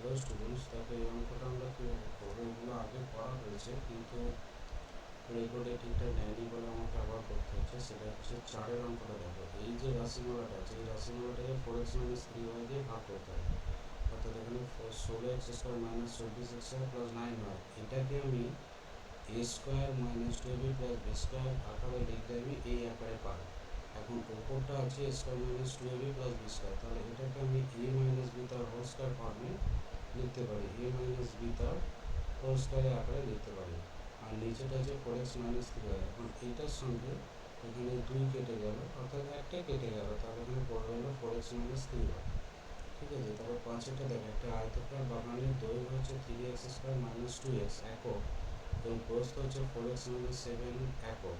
Hello students, দেখো এই অঙ্কটা আমরা কীভাবে করবো এগুলো আগে করা হয়েছে, কিন্তু রেকর্ডে ঠিকঠাক নেয়নি বলে আমাকে আবার করতে হচ্ছে। সেটা হচ্ছে 4-এর অঙ্কটা। দেখো এই যে রাশিমালাটা আছে, এই রাশিমালাটাকে 4x - 3y দিয়ে ভাগ করতে হবে। অর্থাৎ এখানে 16x² - 24x² + 9y, এটাকে আমি a² - 2ab + b² আকারে লিখলে আমি এই আকারে পাই। এখন ওপরটা আছে a² - 2ab + b², তাহলে এটাকে আমি a - b তার হোল স্কয়ার ফর্মে লিখতে পারি, a - b তার হোল স্কয়ারের আকারে লিখতে পারি। আর নিচেটা আছে 4x - 3y। এখন এইটার সঙ্গে এখানে 2 কেটে গেল, অর্থাৎ একটা কেটে গেল, তাহলে এখানে পড়ে গেল 4x - 3y। ঠিক আছে, তারপর 5-এটা দেখো, একটা আয়তকার বাগানের দৈর্ঘ্য হচ্ছে 3x² - 2x একক এবং প্রস্থ হচ্ছে 4x - 7 একক।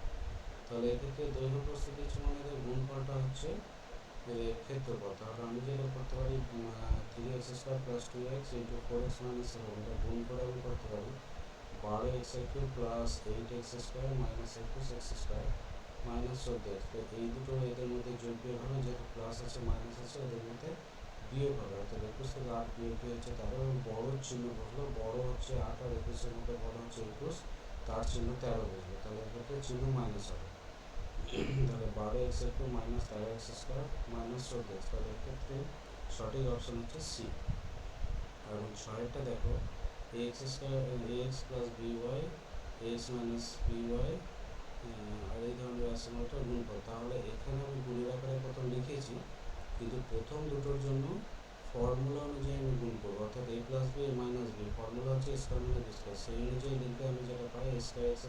তাহলে এক্ষেত্রে দৈর্ঘ্য প্রস্থ কিছু মানে গুণফলটা হচ্ছে ক্ষেত্রফল। তাহলে আমি যেটা করতে পারি 3x² + 2x × 4x - 7, এটা গুণ করে আমি করতে পারি 12x³ + 8x² - 21x² - 14x। তো এই দুটো এদের মধ্যে যোগ বিয়োগ হবে, যেহেতু প্লাস আছে মাইনাস আছে এদের মধ্যে বিয়োগ হবে, অর্থাৎ 21 থেকে 8 বিয়োগ হচ্ছে 13। বড় চিহ্ন বসলো, বড় হচ্ছে 8 আর 21-এর মধ্যে বড় হচ্ছে 21, তার চিহ্ন 13 বসবে, তাহলে এক্ষেত্রে চিহ্ন মাইনাস হবে। তাহলে 12x³ - 13x² - 14x, তাহলে এক্ষেত্রে সঠিক অপশন হচ্ছে সি। এবং 6-এরটা দেখো ax + by ax - by আর এই ধরনের রাশিমালাটা গুণফল। তাহলে এখানে আমি গুণের আকারে প্রথম লিখেছি, কিন্তু প্রথম দুটোর জন্য ফর্মুলা অনুযায়ী আমি গুণ করবো, অর্থাৎ a + b a - b, formula হচ্ছে a² - b², সেই অনুযায়ী লিখলে আমি যেটা পাই a² - x²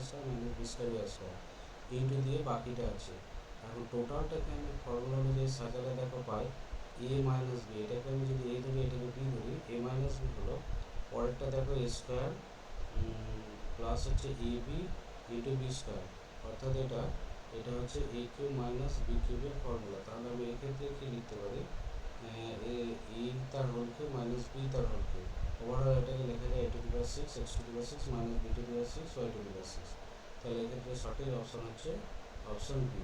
- b² ইন্টু দিয়ে বাকিটা আছে। এখন টোটালটাকে আমি ফর্মুলা অনুযায়ী সাজালে দেখো পাই a - b, এটাকে আমি যদি a ধরি এটাকে b ধরি, a - b হলো, পরেরটা দেখো a² প্লাস হচ্ছে ab ইন্টু b², অর্থাৎ এটা হচ্ছে a³ - b³ এর ফর্মুলা। তাহলে আমি এক্ষেত্রে কি লিখতে পারি, a তার হোল কিউব মাইনাস b তার হোল কিউব, ওভারঅল এটাকে লেখা যায় a⁻6 x⁻6 - b⁻6 y⁻6। তাহলে এক্ষেত্রে সঠিক অপশন হচ্ছে option B.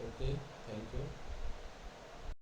Okay, thank you.